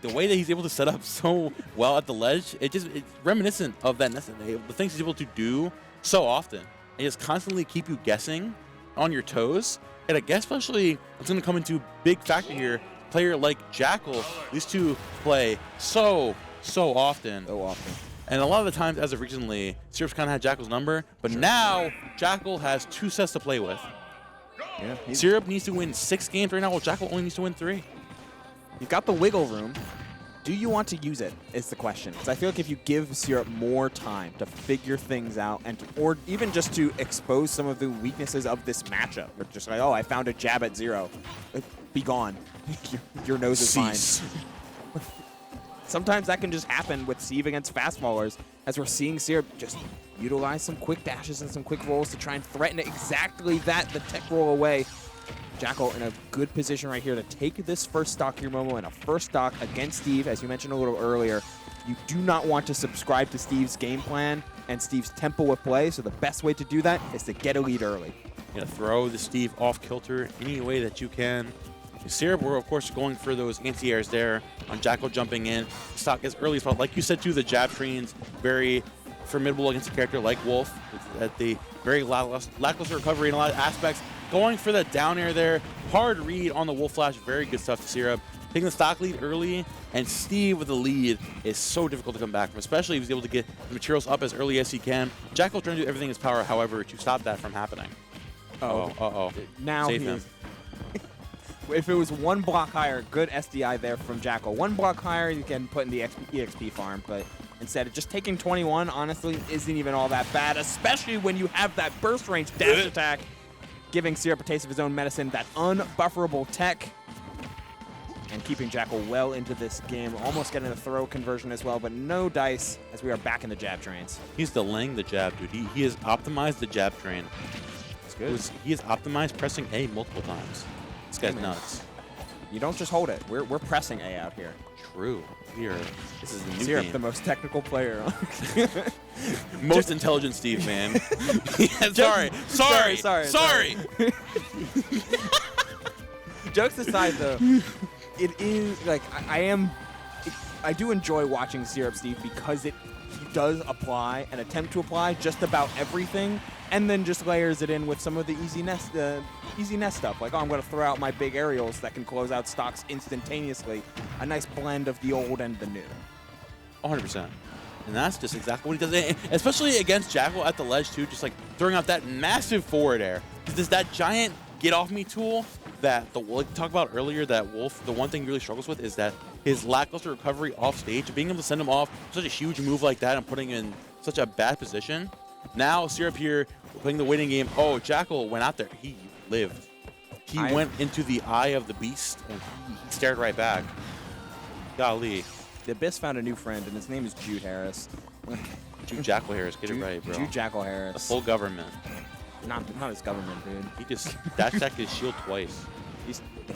the way that he's able to set up so well at the ledge, it's reminiscent of that Nessa. The things he's able to do so often, and just constantly keep you guessing on your toes. And I guess especially it's going to come into big factor here. Player like Jackal, these two play so often. So often. And a lot of the times, as of recently, Syrup's kind of had Jackal's number, but now Jackal has 2 sets to play with. Yeah, Syrup needs to win 6 games right now, while Jackal only needs to win 3. You've got the wiggle room. Do you want to use it is the question. Because I feel like if you give Syrup more time to figure things out, or even just to expose some of the weaknesses of this matchup, or just like, oh, I found a jab at 0. Be gone. Your nose is fine. Sometimes that can just happen with Steve against fastballers, as we're seeing Syrup just utilize some quick dashes and some quick rolls to try and threaten exactly that, the tech roll away. Jackal in a good position right here to take this first stock here, Momo, and a first stock against Steve. As you mentioned a little earlier, you do not want to subscribe to Steve's game plan and Steve's tempo of play, so the best way to do that is to get a lead early. You gotta throw the Steve off kilter any way that you can. Syrup, we're of course going for those anti-airs there on Jackal jumping in. Stock as early as possible. Like you said too, the jab train's very formidable against a character like Wolf. At the very lackluster recovery in a lot of aspects. Going for the down air there. Hard read on the Wolf Flash. Very good stuff to Syrup. Taking the stock lead early, and Steve with the lead is so difficult to come back from, especially if he's able to get the materials up as early as he can. Jackal trying to do everything in his power, however, to stop that from happening. Uh-oh. Now Save him. If it was 1 block higher, good SDI there from Jackal. 1 block higher, you can put in the EXP farm, but instead of just taking 21, honestly, isn't even all that bad, especially when you have that burst range dash attack, giving Syrup a taste of his own medicine, that unbufferable tech, and keeping Jackal well into this game, almost getting a throw conversion as well, but no dice as we are back in the jab trains. He's delaying the jab, dude. He has optimized the jab train. That's good. He has optimized pressing A multiple times. This guy's nuts. You don't just hold it. We're pressing A out here. True. This is the new Syrup, game. the most technical player. Most intelligent Steve, man. Yeah, sorry. Jokes aside, though, it is like I do enjoy watching Syrup Steve because he does apply and attempt to apply just about everything, and then just layers it in with some of the easy nest stuff. Like, oh, I'm going to throw out my big aerials that can close out stocks instantaneously. A nice blend of the old and the new. 100%. And that's just exactly what he does. Especially against Jackal at the ledge, too. Just like throwing out that massive forward air. Because there's that giant get off me tool that like talked about earlier, that Wolf, the one thing he really struggles with is that his lackluster recovery off stage, being able to send him off such a huge move like that and putting him in such a bad position. Now Syrup here playing the waiting game. Oh, Jackal went out there. He lived. He went into the eye of the beast and he stared right back. Golly. The Abyss found a new friend, and his name is Jude Harris. Jude Jackal Harris, get it right, bro. Jude Jackal Harris. The full government. Not his government, dude. He just dash attacked his shield twice.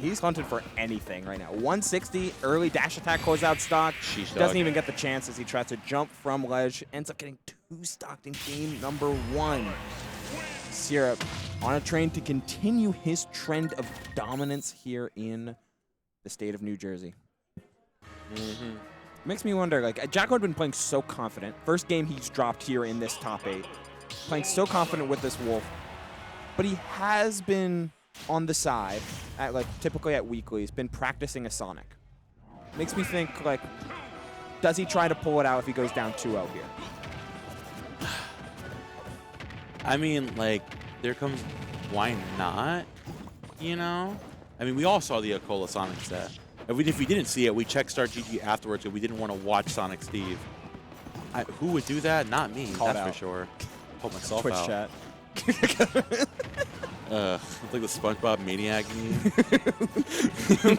He's hunted for anything right now. 160 early dash attack close out stock. Sheesh, doesn't even get the chance as he tries to jump from ledge. Ends up getting 2 stocked in game number 1. Syrup on a train to continue his trend of dominance here in the state of New Jersey. Makes me wonder, like, Jackal had been playing so confident. First game he's dropped here in this top 8. Playing so confident with this Wolf. But he has been on the side, typically at weeklies, been practicing a Sonic. Makes me think, like, does he try to pull it out if he goes down 2-0 here? I mean, like, there comes, why not? You know? I mean, we all saw the Akola Sonic set. If we didn't see it, we checked Start GG afterwards and we didn't want to watch Sonic Steve. Who would do that? Not me, that's for sure. Pull myself Twitch out. chat. It's like the SpongeBob Maniac meme.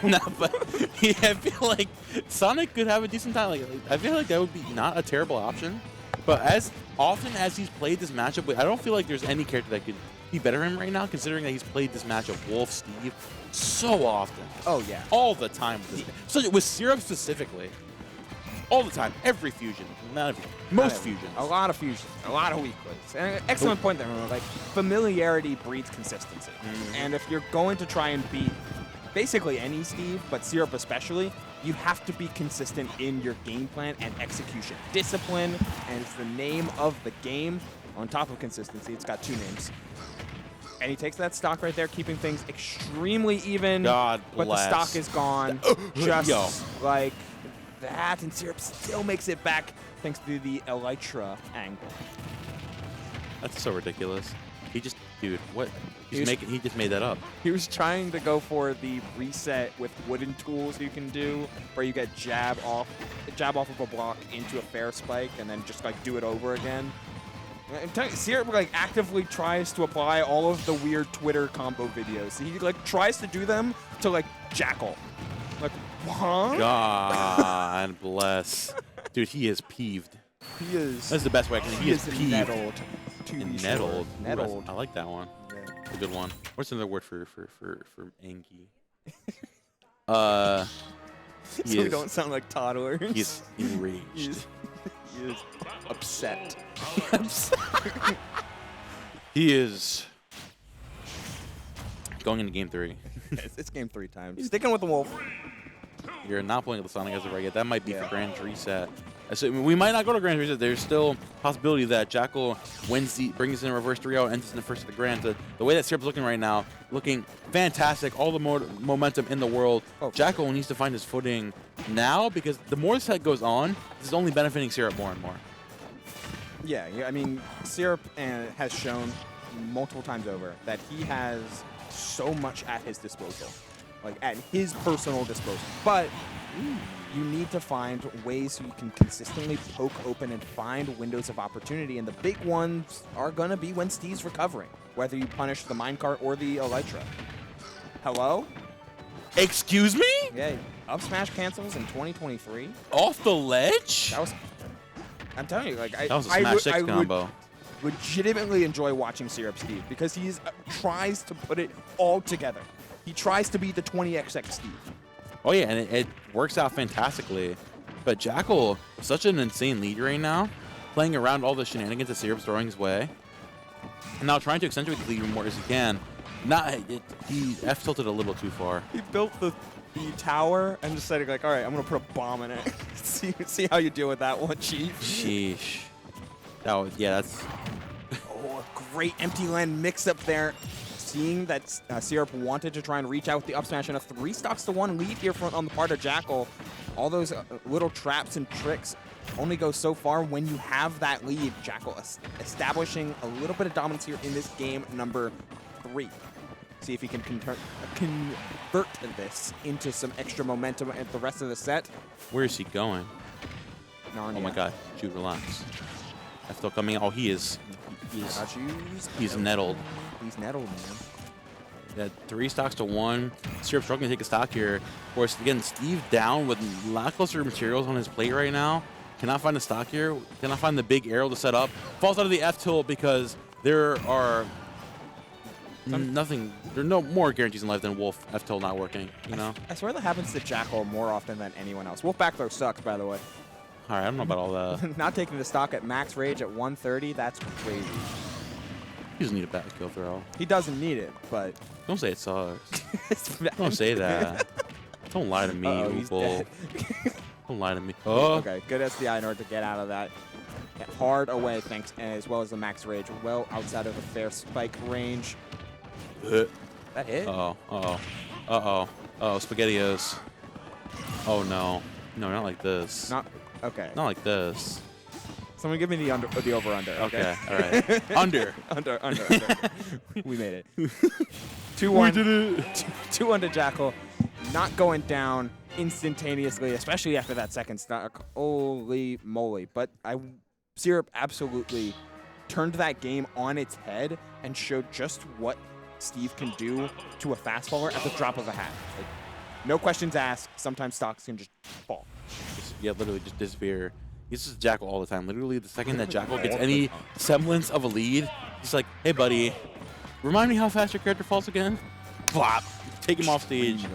Nah, but yeah, I feel like Sonic could have a decent time. Like, I feel like that would be not a terrible option. But as often as he's played this matchup, I don't feel like there's any character that could be better than him right now, considering that he's played this matchup, Wolf, Steve, so often. Oh, yeah. All the time with this. So with Syrup specifically, all the time, every fusion, most fusions. A lot of fusions, a lot of weaklies. And excellent point there, like, familiarity breeds consistency. And if you're going to try and beat basically any Steve, but Syrup especially, you have to be consistent in your game plan and execution. Discipline, and it's the name of the game. On top of consistency, it's got 2 names. And he takes that stock right there, keeping things extremely even. God but bless. the stock is gone. Just like that, and Syrup still makes it back thanks to the Elytra angle. That's so ridiculous. He just, dude, what? He just made that up. He was trying to go for the reset with wooden tools you can do, where you get jab off of a block into a fair spike, and then just like do it over again. I'm telling you, Syrup like actively tries to apply all of the weird Twitter combo videos. He like tries to do them to like Jackal. Like, huh? God bless. Dude, he is peeved. He is. That's the best way. He is peeved. Nettled. Nettled. Nettled. Ooh, I like that one. Yeah. That's a good one. What's another word for angry? So we don't sound like toddlers. He's enraged. He is upset. He is going into game 3. It's game 3 time. Sticking with the Wolf. You're not playing with the Sonic as of right yet. That might be for Grand Reset. So, I mean, we might not go to Grand Reset. There's still a possibility that Jackal brings in a reverse 3-0 and ends in the first of the Grand. The way that Syrup's looking right now, looking fantastic. All the momentum in the world. Jackal needs to find his footing now, because the more this set goes on, this is only benefiting Syrup more and more. Yeah, I mean, Syrup has shown multiple times over that he has so much at his disposal, like at his personal disposal. But you need to find ways so you can consistently poke open and find windows of opportunity, and the big ones are going to be when Steve's recovering, whether you punish the minecart or the Elytra. Hello? Excuse me? Yeah, up smash cancels in 2023. Off the ledge? That was, I'm telling you, like, that was a Smash 6 combo. Legitimately enjoy watching Syrup Steve because he tries to put it all together. He tries to be the 20XX Steve. Oh yeah, and it works out fantastically. But Jackal, such an insane lead right now, playing around all the shenanigans that Syrup's throwing his way, and now trying to accentuate the lead even more as he can. He F-tilted a little too far. He built the tower and decided, like, all right, I'm gonna put a bomb in it. see how you deal with that one, Chief. Sheesh. That's. Oh, a great empty land mix up there. Seeing that Syrup wanted to try and reach out with the up smash and a 3-stocks-to-1 lead here on the part of Jackal. All those little traps and tricks only go so far when you have that lead. Jackal establishing a little bit of dominance here in this game number 3. See if he can convert this into some extra momentum at the rest of the set. Where is he going? Narnia. Oh my God, Jude, relax. F still coming. Oh, he's nettled. He's nettled, man. Yeah, 3-stocks-to-1. Syrup struggling to take a stock here. Of course, again, Steve down with lackluster materials on his plate right now. Cannot find a stock here. Cannot find the big arrow to set up. Falls out of the F-tilt because there are there are no more guarantees in life than Wolf F-tilt not working, you know? I swear that happens to Jackal more often than anyone else. Wolf back throw sucks, by the way. All right, I don't know about all that. Not taking the stock at max rage at 130, that's crazy. He doesn't need a back kill throw. He doesn't need it, but... Don't say it sucks. Don't say that. Don't lie to me, Oopal. Don't lie to me. Oh. Okay, good SDI in order to get out of that. Hard away, thanks, as well as the max rage. Well outside of the fair spike range. That hit? Uh-oh. Uh-oh. Uh-oh. Uh-oh, SpaghettiOs. Oh, no. No, not like this. Okay. Not like this. Someone give me the over-under. Okay, all right. Under. Under. We made it. 2-1. We did it. 2-1 to Jackal. Not going down instantaneously, especially after that second stock. Holy moly. But Syrup absolutely turned that game on its head and showed just what Steve can do to a fast faller at the drop of a hat. Like, no questions asked. Sometimes stocks can just fall. Yeah, literally just disappear. This is Jackal all the time. Literally, the second that Jackal gets any semblance of a lead, he's like, hey, buddy, remind me how fast your character falls again? Flop. Take him off stage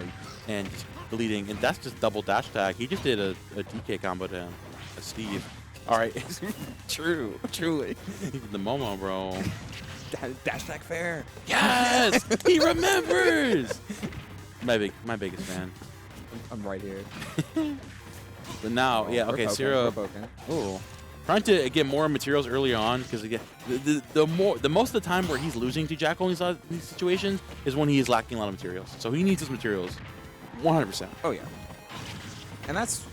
and just deleting. And that's just double dash attack. He just did a DK combo to him. Steve. All right. True. Truly. The Momo, bro. Dash attack fair. Yes! He remembers! My biggest fan. I'm right here. But now, Oh, yeah, we're okay, poking, Syrup. we're poking. Oh, trying to get more materials early on because again, the most of the time where he's losing to Jackal in these situations is when he is lacking a lot of materials. So he needs his materials, 100%. Oh yeah, and that's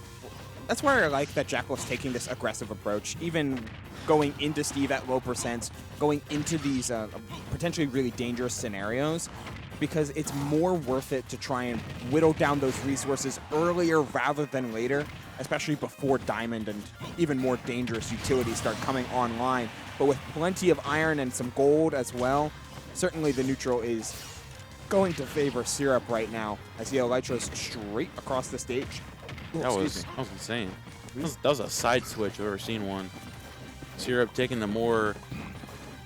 where I like that Jackal's taking this aggressive approach, even going into Steve at low percents, going into these potentially really dangerous scenarios, because it's more worth it to try and whittle down those resources earlier rather than later, especially before Diamond and even more dangerous utilities start coming online. But with plenty of iron and some gold as well, certainly the neutral is going to favor Syrup right now as he elytras straight across the stage. Oh, That was insane. That was a side switch. I've ever seen one. Syrup taking the more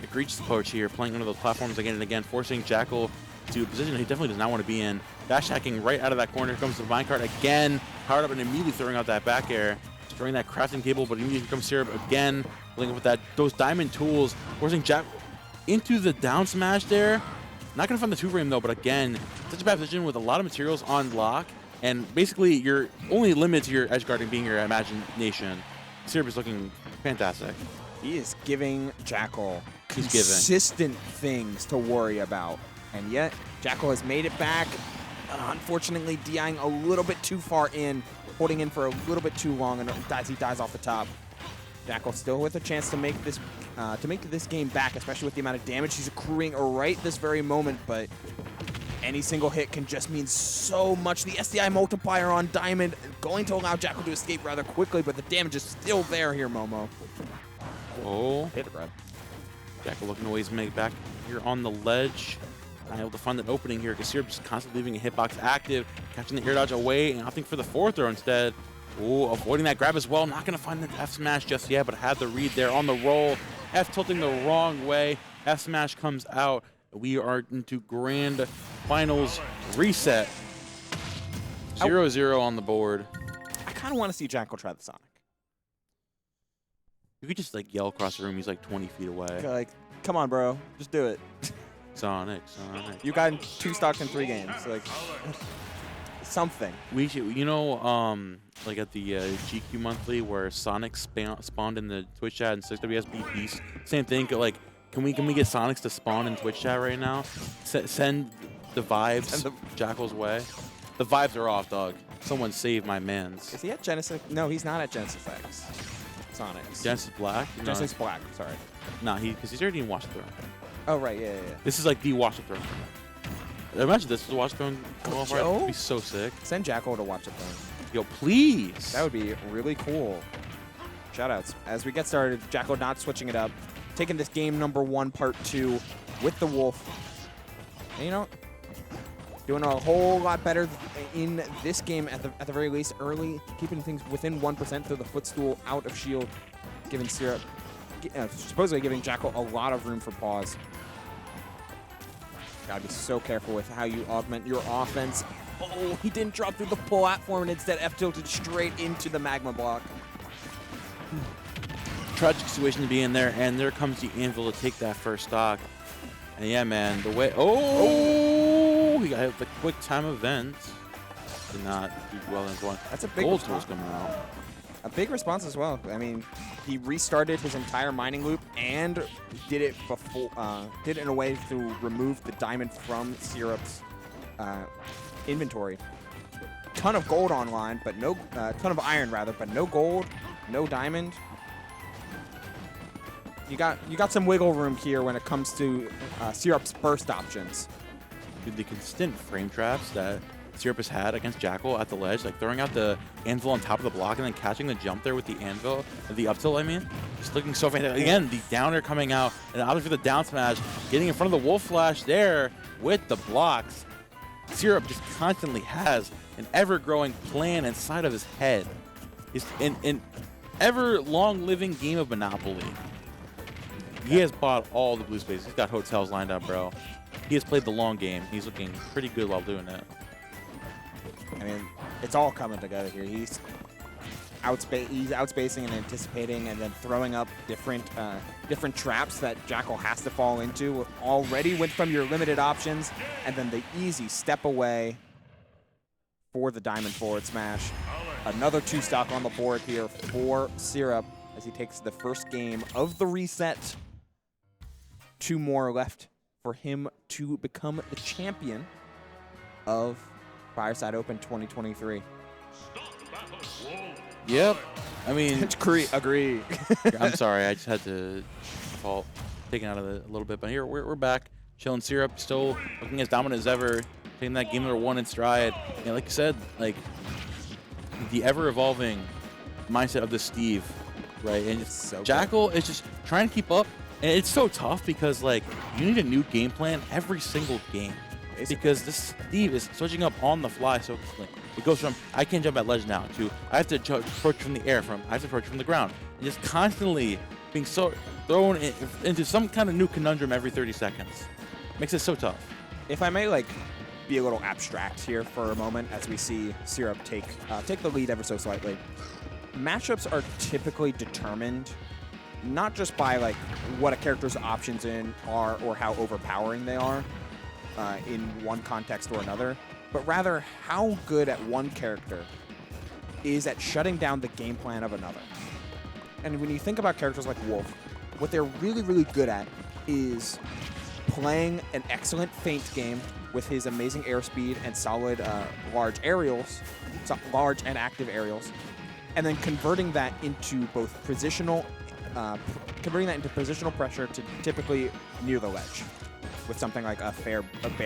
egregious approach here, playing under those platforms again and again, forcing Jackal to a position he definitely does not want to be in. Dash hacking right out of that corner. Here comes the minecart again, powered up and immediately throwing out that back air, destroying that crafting table, but immediately comes Syrup again, playing with those diamond tools, forcing Jackal into the down smash there. Not going to find the 2-frame though, but again, such a bad position with a lot of materials on lock, and basically your only limit to your edge guarding being your imagination. Syrup is looking fantastic. He is giving Jackal consistent things to worry about. And yet, Jackal has made it back. Unfortunately, DIing a little bit too far in, holding in for a little bit too long, and as he dies off the top. Jackal still with a chance to make this game back, especially with the amount of damage he's accruing right this very moment. But any single hit can just mean so much. The SDI multiplier on Diamond going to allow Jackal to escape rather quickly, but the damage is still there here, Momo. Oh, hit it, Brad. Jackal looking to ways to make it back here on the ledge. Not able to find an opening here because Syrup just constantly leaving a hitbox active, catching the air dodge away and opting for the 4-throw instead. Oh, avoiding that grab as well. Not going to find the F smash just yet, but had the read there on the roll. F tilting the wrong way. F smash comes out. We are into grand finals reset. 0-0 on the board. I kind of want to see Jackal try the Sonic. You could just like yell across the room. He's like 20 feet away. Like, come on, bro. Just do it. Sonic, Sonic. You got 2 stocks in 3 games. Like, something. We should, like at the GQ Monthly where Sonic spawned in the Twitch chat and 6WS BP. Same thing. Like, can we get Sonics to spawn in Twitch chat right now? Send the vibes Jackal's way. The vibes are off, dog. Someone save my mans. Is he at Genesis? No, he's not at Genesis X. Sonics. Genesis Black? Genesis Black. Sorry. Nah, because he's already in Watch the Throne. Oh right, yeah. This is like the Watch the Throne. Imagine this was Watch the Throne. Joe? That'd be so sick. Send Jackal to Watch the Throne. Yo, please. That would be really cool. Shoutouts. As we get started, Jackal not switching it up, taking this game number 1, part 2, with the Wolf. And, you know, doing a whole lot better in this game at the very least early, keeping things within 1% through the footstool out of shield, giving Syrup, supposedly giving Jackal a lot of room for pause. Gotta be so careful with how you augment your offense. Oh, he didn't drop through the platform and instead F-tilted straight into the magma block. Tragic situation to be in there, and there comes the Anvil to take that first stock. And yeah, man, the way... Oh! He got the quick time event. Did not do well in one. That's a big Gold tools coming out. A big response as well. I mean, he restarted his entire mining loop and did it before, did it in a way to remove the diamond from Syrup's inventory. Ton of gold online, but no, ton of iron rather, but no gold, no diamond. You got some wiggle room here when it comes to Syrup's burst options. Dude, the consistent frame traps that Syrup has had against Jackal at the ledge, like throwing out the anvil on top of the block and then catching the jump there with the anvil, the up tilt, I mean. Just looking so fantastic. Again, the downer coming out and opting for the down smash, getting in front of the wolf flash there with the blocks. Syrup just constantly has an ever-growing plan inside of his head. It's an ever-long-living game of Monopoly. He has bought all the blue space. He's got hotels lined up, bro. He has played the long game. He's looking pretty good while doing it. I mean, it's all coming together here. He's outspacing and anticipating, and then throwing up different traps that Jackal has to fall into. Already went from your limited options, and then the easy step away for the diamond forward smash. Another 2-stock on the board here for Syrup as he takes the first game of the reset. 2 more left for him to become the champion of Fireside Open 2023. Yep. I mean, agree. I'm sorry. I just had to fall taken out of it a little bit. But here we're back. Chilling. Syrup still looking as dominant as ever. Taking that game number 1 in stride. And like you said, like the ever-evolving mindset of the Steve, right? And It's so Jackal is just trying to keep up. And it's so tough because like you need a new game plan every single game. Because this Steve is switching up on the fly so quickly. It goes from I can't jump at ledge now to I have to approach from the air, I have to approach from the ground, and just constantly being so thrown into some kind of new conundrum every 30 seconds. Makes it so tough. If I may, like, be a little abstract here for a moment as we see Syrup take the lead ever so slightly. Matchups are typically determined not just by like what a character's options are or how overpowering they are in one context or another, but rather how good at one character is at shutting down the game plan of another. And when you think about characters like Wolf, what they're really, really good at is playing an excellent feint game with his amazing airspeed and solid large aerials, large and active aerials, and then converting that into both positional pressure to typically near the ledge with something like a bear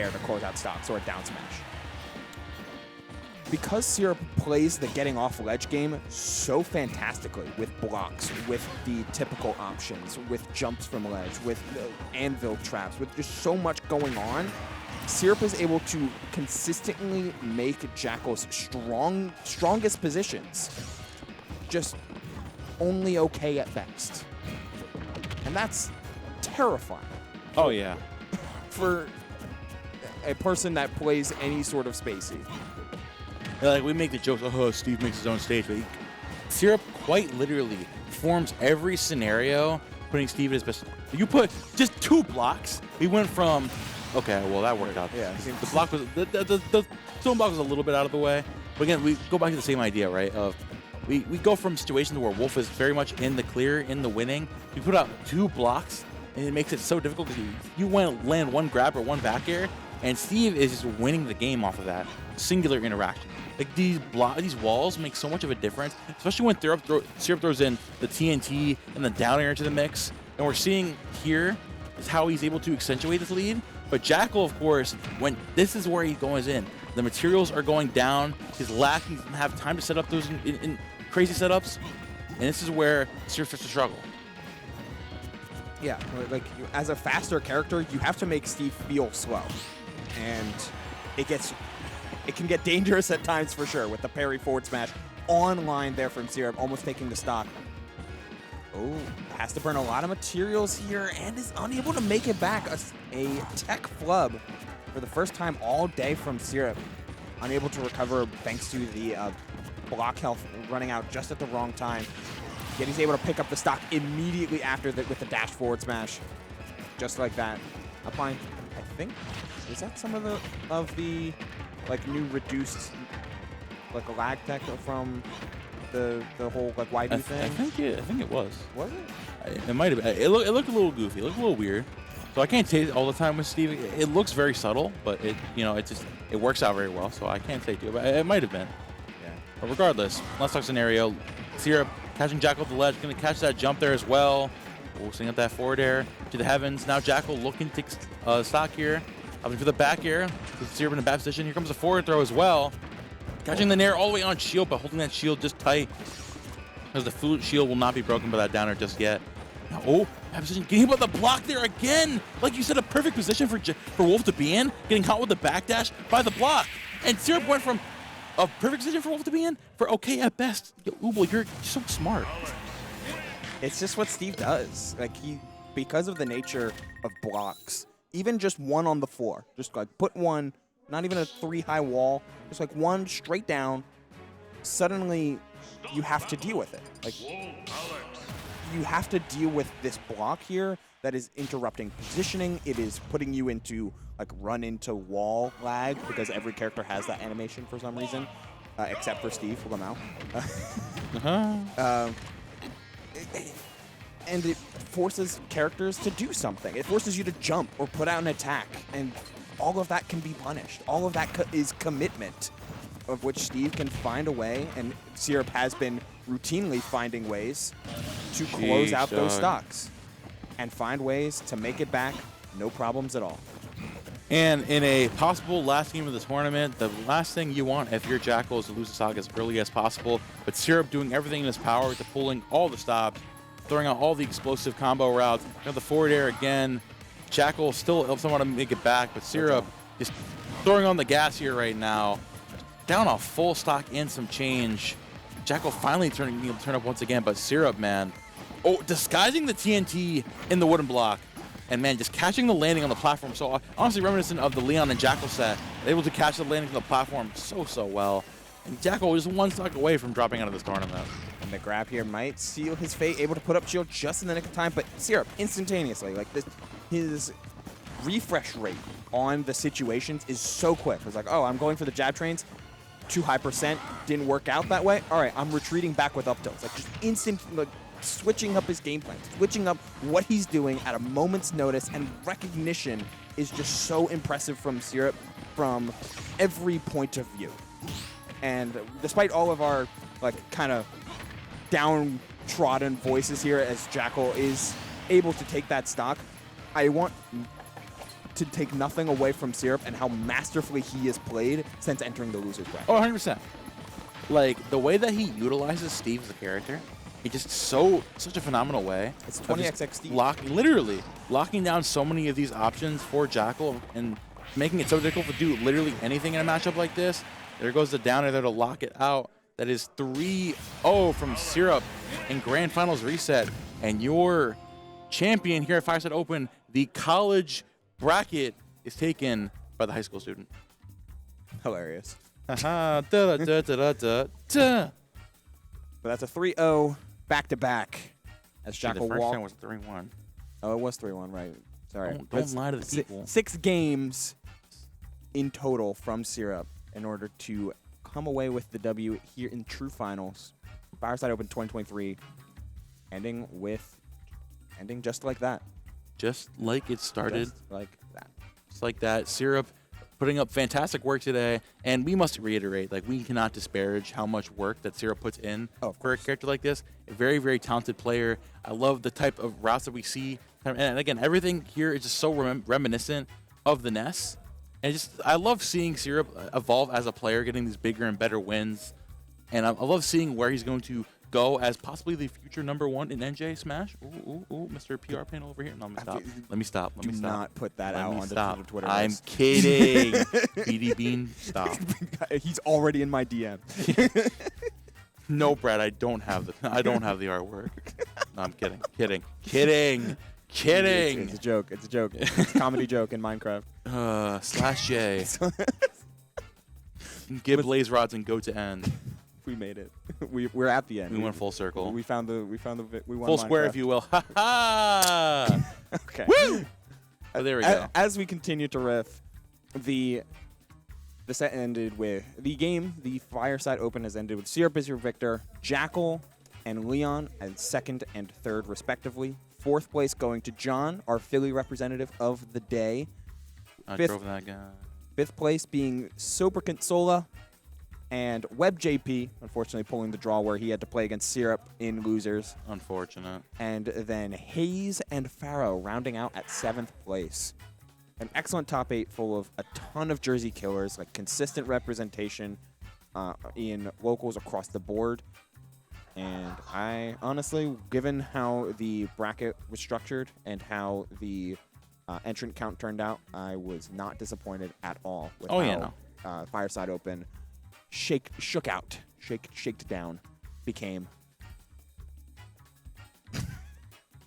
to close out stocks or a down smash. Because Syrup plays the getting off ledge game so fantastically with blocks, with the typical options, with jumps from ledge, with anvil traps, with just so much going on, Syrup is able to consistently make Jackal's strongest positions just only okay at best. And that's terrifying. Oh yeah. For a person that plays any sort of spacey. Like we make the jokes, oh, Steve makes his own stage, but Syrup quite literally forms every scenario, putting Steve at his best. You put just 2 blocks. We went from, okay, well that worked out. Yeah, the block was the stone block was a little bit out of the way, but again, we go back to the same idea, right? Of we go from situations where Wolf is very much in the clear, in the winning. We put out 2 blocks, and it makes it so difficult because you land 1 grab or 1 back air, and Steve is just winning the game off of that singular interaction. Like these walls make so much of a difference, especially when Syrup throws in the TNT and the down air into the mix. And we're seeing here is how he's able to accentuate his lead. But Jackal, of course, when this is where he goes in, the materials are going down. He's lacking, doesn't have time to set up those in crazy setups, and this is where Syrup starts to struggle. Yeah, like as a faster character, you have to make Steve feel slow, and it can get dangerous at times for sure with the parry forward smash online there from Syrup, almost taking the stock. Oh, has to burn a lot of materials here and is unable to make it back. A tech flub for the first time all day from Syrup. Unable to recover thanks to the block health running out just at the wrong time. Yet he's able to pick up the stock immediately after with the dash forward smash. Just like that. Applying, I think, is that some of the like new reduced like lag tech from the whole like YB thing? I think it was. Was it? It might have been. It looked a little goofy. It looked a little weird. So I can't say it all the time with Steve. It looks very subtle, but it works out very well. So I can't say too. But it might have been. Yeah. But regardless, let's talk scenario. Syrup catching Jackal at the ledge, going to catch that jump there as well. We'll swing up that forward air to the heavens. Now Jackal looking to take stock here. Opting for the back air. Syrup in a bad position. Here comes the forward throw as well. Catching the nair all the way on shield, but holding that shield just tight. Because the shield will not be broken by that downer just yet. Now, bad position. Getting hit by the block there again. Like you said, a perfect position for Wolf to be in. Getting caught with the backdash by the block. And Syrup went from a perfect position for Wolf to be in for okay at best. Yo, Uble, you're so smart. It's just what Steve does. Like because of the nature of blocks, even just 1 on the floor, just like put 1, not even a 3-high wall, just like 1 straight down. Suddenly, you have to deal with it. Like you have to deal with this block here that is interrupting positioning. It is putting you into like run into wall lag because every character has that animation for some reason, except for Steve Lamau. And it forces characters to do something. It forces you to jump or put out an attack, and all of that can be punished. All of that is commitment, of which Steve can find a way, and Syrup has been routinely finding ways to close out those stocks and find ways to make it back, no problems at all. And in a possible last game of the tournament, the last thing you want if you're Jackal is to lose the stock as early as possible, but Syrup doing everything in his power to pulling all the stops, throwing out all the explosive combo routes. The forward air again. Jackal still somewhat to make it back, but Syrup just throwing on the gas here right now. Down a full stock and some change. Jackal finally turn up once again, but Syrup, man. Oh, disguising the TNT in the wooden block. And, man, just catching the landing on the platform. So, honestly, reminiscent of the Leon and Jackal set. Able to catch the landing on the platform so well. And Jackal was one stock away from dropping out of this tournament. And the grab here might seal his fate, able to put up shield just in the nick of time, but Syrup instantaneously, like this, his refresh rate on the situations is so quick. It's like, oh, I'm going for the jab trains, too high %, didn't work out that way. All right, I'm retreating back with up tilts. Like just instant, like switching up his game plan, switching up what he's doing at a moment's notice, and recognition is just so impressive from Syrup from every point of view. And despite all of our like kind of downtrodden voices here as Jackal is able to take that stock, I want to take nothing away from Syrup and how masterfully he has played since entering the loser's bracket. Oh, 100%. Like, the way that he utilizes Steve as a character, he just such a phenomenal way. It's 20xx Steve. Literally locking down so many of these options for Jackal and making it so difficult to do literally anything in a matchup like this. There goes the downer there to lock it out. That is 3-0 from Syrup in Grand Finals reset. And your champion here at Fireside Open, the college bracket, is taken by the high school student. Hilarious. But that's a 3-0 back-to-back as Jackal the first walked. time was 3-1. Oh, it was 3-1, right. Sorry. Don't lie to the people. 6 games in total from Syrup in order to come away with the W here in true finals. Fireside Open 2023 ending just like that. Just like it started. Just like that. Just like that. Syrup putting up fantastic work today, and we must reiterate, like, we cannot disparage how much work that Syrup puts in for a character like this. A very, very talented player. I love the type of routes that we see. And again, everything here is just so reminiscent of the NES. And I love seeing Syrup evolve as a player, getting these bigger and better wins. And I love seeing where he's going to go as possibly the future #1 in NJ Smash. Ooh, Mr. PR panel over here. No, let me stop. Do not put that out on the Twitter. I'm kidding. BD Bean, stop. He's already in my DM. No, Brad, I don't have the artwork. No, I'm kidding. It's a joke. It's a comedy joke in Minecraft. /J. Get blaze rods and go to end. We made it. We're at the end. We went full circle. We won full square, if you will. Ha ha! Okay. Woo! Oh, there we go. As we continue to riff, the set ended with the Fireside Open has ended with Syrup as your victor, Jackal and Leon as 2nd and 3rd respectively. 4th place going to John, our Philly representative of the day. I drove that guy. 5th place being Sobricant Sola. And Web JP, unfortunately, pulling the draw where he had to play against Syrup in losers. Unfortunate. And then Hayes and Pharaoh rounding out at 7th place. An excellent top 8 full of a ton of Jersey killers, like consistent representation in locals across the board. And I honestly, given how the bracket was structured and how the entrant count turned out, I was not disappointed at all with Fireside Open shook down became.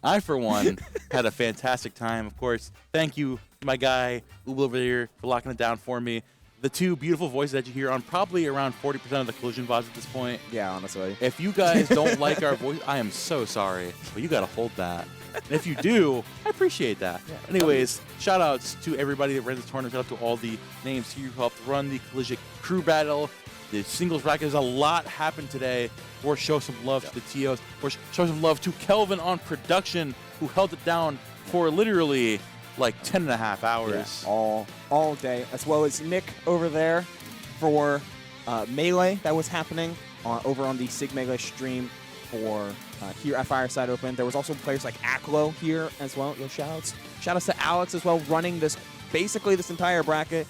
I, for one, had a fantastic time. Of course, thank you, my guy, Uber over here, for locking it down for me. the two beautiful voices that you hear on probably around 40% of the Collision VODs at this point. Yeah, honestly. If you guys don't like our voice, I am so sorry, but you got to hold that. And if you do, I appreciate that. Yeah, anyways, shout outs to everybody that ran this tournament. Shout out to all the names here who helped run the Collision Crew Battle. The singles bracket, there's a lot happened today. For show some love to the TOs. For show some love to Kelvin on production, who held it down for literally like 10 and a half hours. Yeah, all day, as well as Nick over there for Melee that was happening over on the Sig Melee stream for here at Fireside Open. There was also players like Aklo here as well. Yo, shout outs to Alex as well, running basically this entire bracket.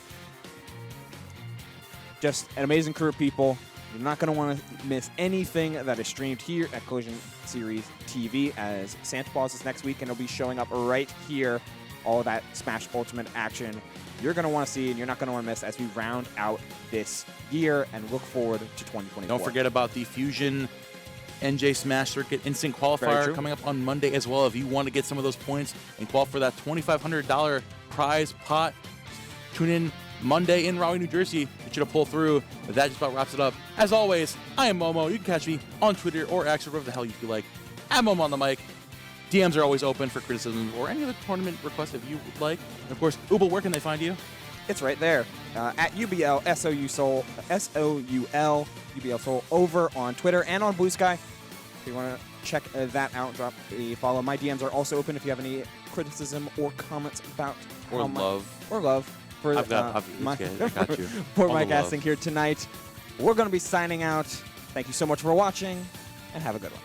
Just an amazing crew of people. You're not going to want to miss anything that is streamed here at Collision Series TV, as Santa Claus is next week, and it'll be showing up right here. All of that Smash Ultimate action you're going to want to see, and you're not going to want to miss as we round out this year and look forward to 2024. Don't forget about the Fusion NJ Smash Circuit Instant Qualifier coming up on Monday as well. If you want to get some of those points and qualify for that $2,500 prize pot, tune in Monday in Raleigh, New Jersey. You should pull through. But that just about wraps it up. As always, I am Momo. You can catch me on Twitter or X or whatever the hell you feel like. At Momo on the mic. DMs are always open for criticism or any other tournament requests if you would like. And of course, Ubel, where can they find you? It's right there. At UBL SOU SOUL UBL Soul over on Twitter and on Blue Sky. If you want to check that out, drop a follow. My DMs are also open if you have any criticism or comments about or love. For I got you. For my casting here tonight. We're going to be signing out. Thank you so much for watching, and have a good one.